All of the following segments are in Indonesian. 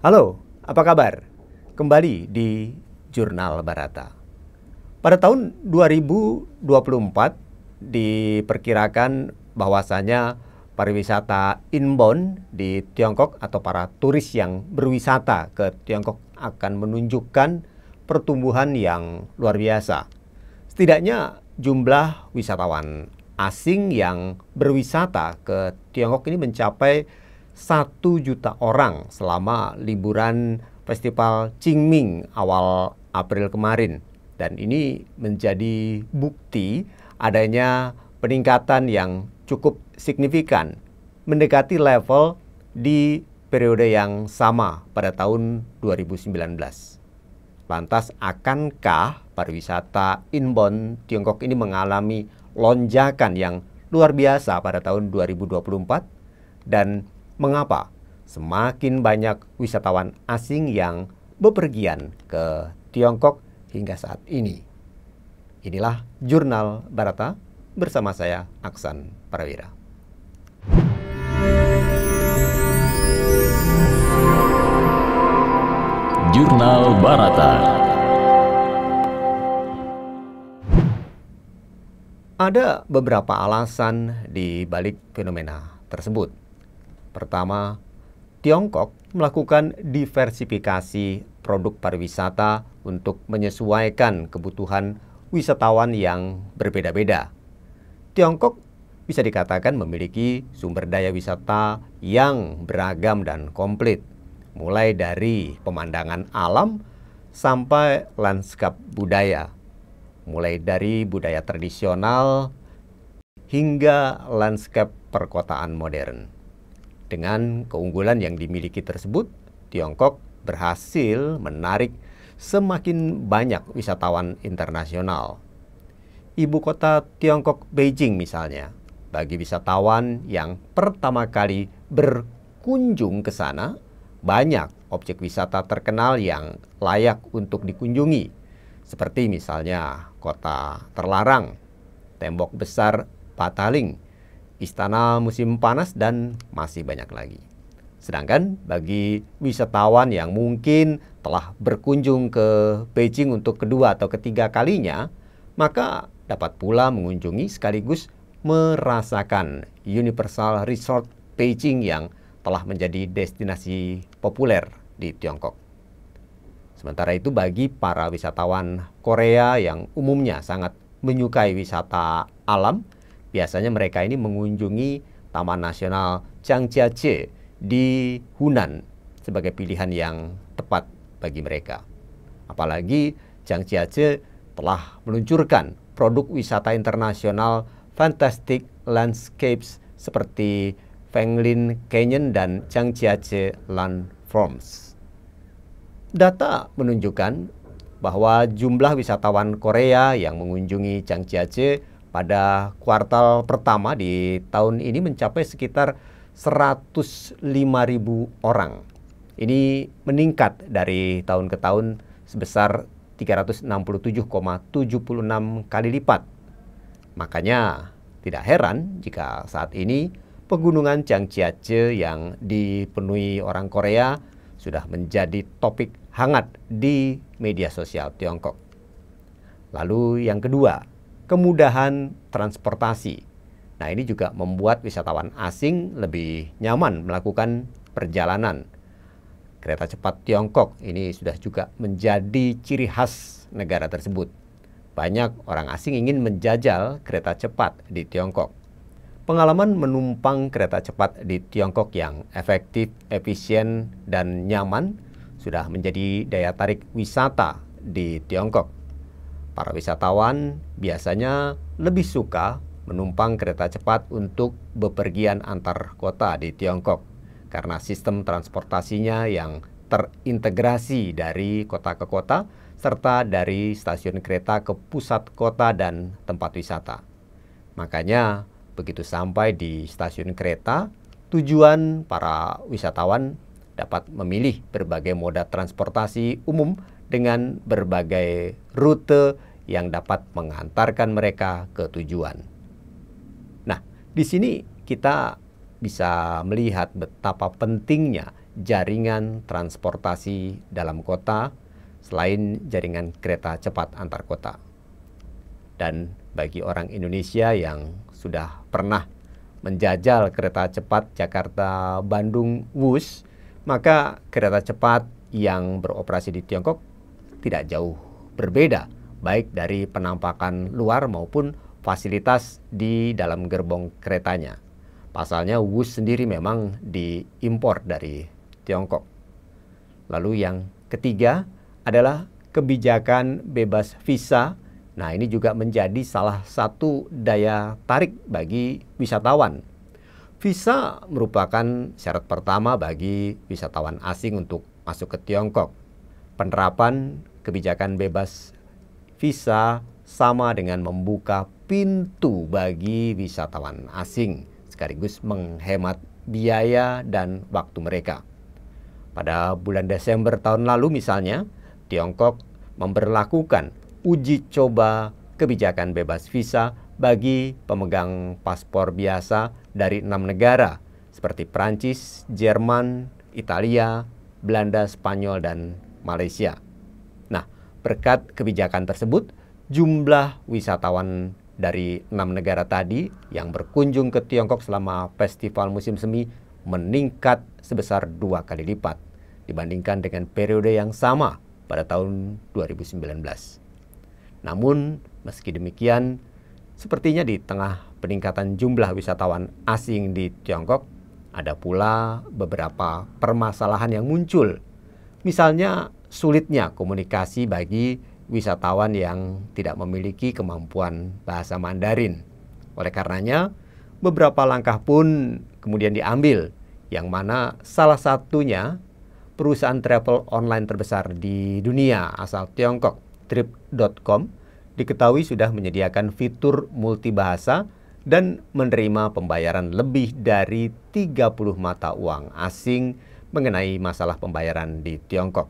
Halo, apa kabar? Kembali di Jurnal Barata. Pada tahun 2024 diperkirakan bahwasanya pariwisata inbound di Tiongkok atau para turis yang berwisata ke Tiongkok akan menunjukkan pertumbuhan yang luar biasa. Setidaknya jumlah wisatawan asing yang berwisata ke Tiongkok ini mencapai 1 juta orang selama liburan festival Qingming awal April kemarin. Dan ini menjadi bukti adanya peningkatan yang cukup signifikan, mendekati level di periode yang sama pada tahun 2019. Lantas, akankah pariwisata inbound Tiongkok ini mengalami lonjakan yang luar biasa pada tahun 2024? Dan mengapa semakin banyak wisatawan asing yang bepergian ke Tiongkok hingga saat ini? Inilah Jurnal Barata bersama saya, Aksan Prawira. Jurnal Barata. Ada beberapa alasan di balik fenomena tersebut. Pertama, Tiongkok melakukan diversifikasi produk pariwisata untuk menyesuaikan kebutuhan wisatawan yang berbeda-beda. Tiongkok bisa dikatakan memiliki sumber daya wisata yang beragam dan komplit, mulai dari pemandangan alam sampai lanskap budaya, mulai dari budaya tradisional hingga lanskap perkotaan modern. Dengan keunggulan yang dimiliki tersebut, Tiongkok berhasil menarik semakin banyak wisatawan internasional. Ibu kota Tiongkok, Beijing misalnya, bagi wisatawan yang pertama kali berkunjung ke sana, banyak objek wisata terkenal yang layak untuk dikunjungi, seperti misalnya kota terlarang, tembok besar Pataling, istana musim panas, dan masih banyak lagi. Sedangkan bagi wisatawan yang mungkin telah berkunjung ke Beijing untuk kedua atau ketiga kalinya, maka dapat pula mengunjungi sekaligus merasakan Universal Resort Beijing yang telah menjadi destinasi populer di Tiongkok. Sementara itu bagi para wisatawan Korea yang umumnya sangat menyukai wisata alam, biasanya mereka ini mengunjungi Taman Nasional Zhangjiajie di Hunan sebagai pilihan yang tepat bagi mereka. Apalagi Zhangjiajie telah meluncurkan produk wisata internasional Fantastic Landscapes seperti Fanglin Canyon dan Zhangjiajie Landforms. Data menunjukkan bahwa jumlah wisatawan Korea yang mengunjungi Zhangjiajie pada kuartal pertama di tahun ini mencapai sekitar 105.000 orang. Ini meningkat dari tahun ke tahun sebesar 367,76 kali lipat. Makanya tidak heran jika saat ini pegunungan Zhangjiajie yang dipenuhi orang Korea sudah menjadi topik hangat di media sosial Tiongkok. Lalu yang kedua, kemudahan transportasi. Nah, ini juga membuat wisatawan asing lebih nyaman melakukan perjalanan. Kereta cepat Tiongkok ini sudah juga menjadi ciri khas negara tersebut. Banyak orang asing ingin menjajal kereta cepat di Tiongkok. Pengalaman menumpang kereta cepat di Tiongkok yang efektif, efisien, dan nyaman sudah menjadi daya tarik wisata di Tiongkok. Para wisatawan biasanya lebih suka menumpang kereta cepat untuk bepergian antar kota di Tiongkok karena sistem transportasinya yang terintegrasi dari kota ke kota serta dari stasiun kereta ke pusat kota dan tempat wisata. Makanya begitu sampai di stasiun kereta, tujuan para wisatawan dapat memilih berbagai moda transportasi umum dengan berbagai rute yang dapat mengantarkan mereka ke tujuan. Nah, di sini kita bisa melihat betapa pentingnya jaringan transportasi dalam kota selain jaringan kereta cepat antar kota. Dan bagi orang Indonesia yang sudah pernah menjajal kereta cepat Jakarta-Bandung Wush, maka kereta cepat yang beroperasi di Tiongkok tidak jauh berbeda, baik dari penampakan luar maupun fasilitas di dalam gerbong keretanya. Pasalnya Wush sendiri memang diimpor dari Tiongkok. Lalu yang ketiga adalah kebijakan bebas visa. Nah, ini juga menjadi salah satu daya tarik bagi wisatawan. Visa merupakan syarat pertama bagi wisatawan asing untuk masuk ke Tiongkok. Penerapan kebijakan bebas visa sama dengan membuka pintu bagi wisatawan asing, sekaligus menghemat biaya dan waktu mereka. Pada bulan Desember tahun lalu misalnya, Tiongkok memberlakukan uji coba kebijakan bebas visa bagi pemegang paspor biasa dari 6 negara seperti Prancis, Jerman, Italia, Belanda, Spanyol, dan Malaysia. Nah, berkat kebijakan tersebut, jumlah wisatawan dari 6 negara tadi yang berkunjung ke Tiongkok selama festival musim semi meningkat sebesar 2 kali lipat dibandingkan dengan periode yang sama pada tahun 2019. Namun, meski demikian, sepertinya di tengah peningkatan jumlah wisatawan asing di Tiongkok, ada pula beberapa permasalahan yang muncul. Misalnya, sulitnya komunikasi bagi wisatawan yang tidak memiliki kemampuan bahasa Mandarin. Oleh karenanya, beberapa langkah pun kemudian diambil, yang mana salah satunya perusahaan travel online terbesar di dunia asal Tiongkok, Trip.com, diketahui sudah menyediakan fitur multibahasa dan menerima pembayaran lebih dari 30 mata uang asing mengenai masalah pembayaran di Tiongkok.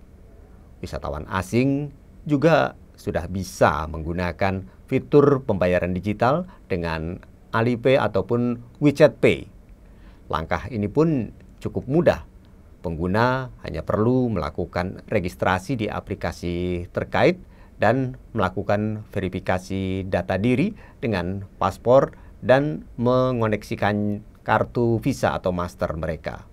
Wisatawan asing juga sudah bisa menggunakan fitur pembayaran digital dengan Alipay ataupun WeChat Pay. Langkah ini pun cukup mudah. Pengguna hanya perlu melakukan registrasi di aplikasi terkait dan melakukan verifikasi data diri dengan paspor dan mengoneksikan kartu Visa atau Master mereka.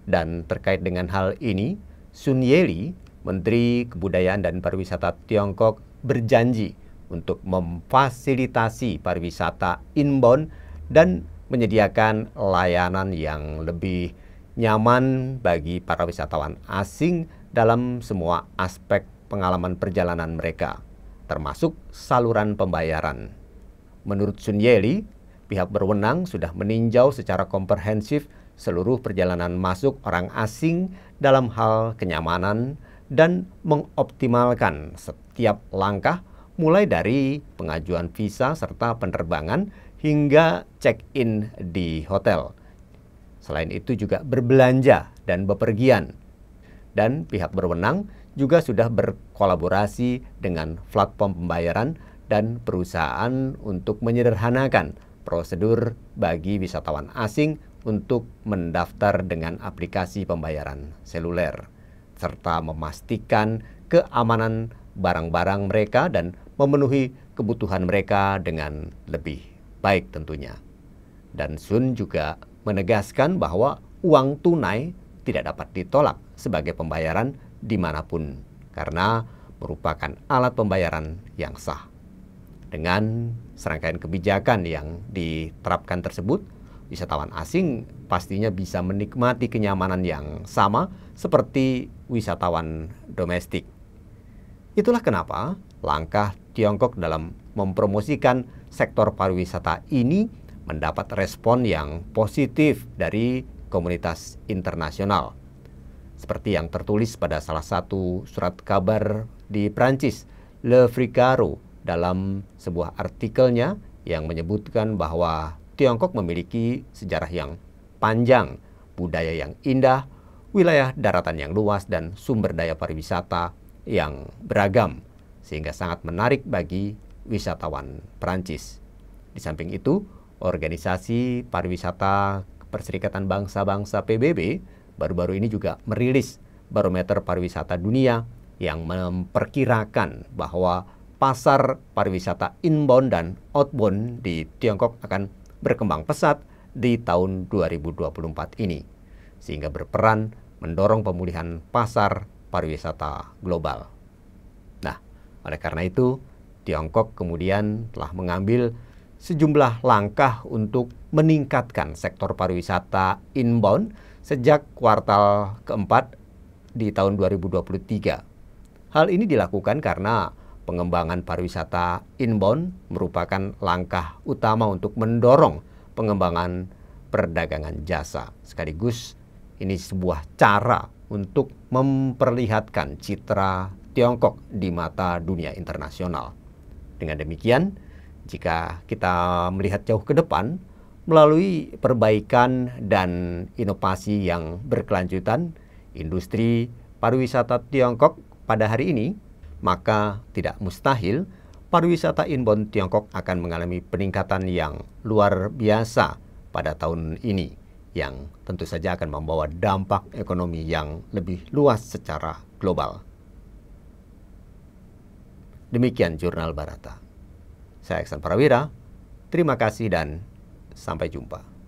Dan terkait dengan hal ini, Sun Yeli, Menteri Kebudayaan dan Pariwisata Tiongkok, berjanji untuk memfasilitasi pariwisata inbound dan menyediakan layanan yang lebih nyaman bagi para wisatawan asing dalam semua aspek pengalaman perjalanan mereka, termasuk saluran pembayaran. Menurut Sun Yeli, pihak berwenang sudah meninjau secara komprehensif seluruh perjalanan masuk orang asing dalam hal kenyamanan dan mengoptimalkan setiap langkah mulai dari pengajuan visa serta penerbangan hingga check-in di hotel. Selain itu juga berbelanja dan bepergian. Dan pihak berwenang juga sudah berkolaborasi dengan platform pembayaran dan perusahaan untuk menyederhanakan prosedur bagi wisatawan asing untuk mendaftar dengan aplikasi pembayaran seluler, serta memastikan keamanan barang-barang mereka dan memenuhi kebutuhan mereka dengan lebih baik tentunya. Dan Sun juga menegaskan bahwa uang tunai tidak dapat ditolak sebagai pembayaran dimanapun karena merupakan alat pembayaran yang sah. Dengan serangkaian kebijakan yang diterapkan tersebut, wisatawan asing pastinya bisa menikmati kenyamanan yang sama seperti wisatawan domestik. Itulah kenapa langkah Tiongkok dalam mempromosikan sektor pariwisata ini mendapat respon yang positif dari komunitas internasional. Seperti yang tertulis pada salah satu surat kabar di Prancis, Le Figaro, dalam sebuah artikelnya yang menyebutkan bahwa Tiongkok memiliki sejarah yang panjang, budaya yang indah, wilayah daratan yang luas, dan sumber daya pariwisata yang beragam, sehingga sangat menarik bagi wisatawan Prancis. Di samping itu, Organisasi Pariwisata Perserikatan Bangsa-Bangsa PBB baru-baru ini juga merilis barometer pariwisata dunia yang memperkirakan bahwa pasar pariwisata inbound dan outbound di Tiongkok akan berkembang pesat di tahun 2024 ini, sehingga berperan mendorong pemulihan pasar pariwisata global. Nah, oleh karena itu, Tiongkok kemudian telah mengambil sejumlah langkah untuk meningkatkan sektor pariwisata inbound sejak kuartal keempat di tahun 2023. Hal ini dilakukan karena pengembangan pariwisata inbound merupakan langkah utama untuk mendorong pengembangan perdagangan jasa. Sekaligus ini sebuah cara untuk memperlihatkan citra Tiongkok di mata dunia internasional. Dengan demikian, jika kita melihat jauh ke depan, melalui perbaikan dan inovasi yang berkelanjutan, industri pariwisata Tiongkok pada hari ini, maka tidak mustahil pariwisata inbound Tiongkok akan mengalami peningkatan yang luar biasa pada tahun ini, yang tentu saja akan membawa dampak ekonomi yang lebih luas secara global. Demikian Jurnal Barata. Saya Iksan Prawira, terima kasih dan sampai jumpa.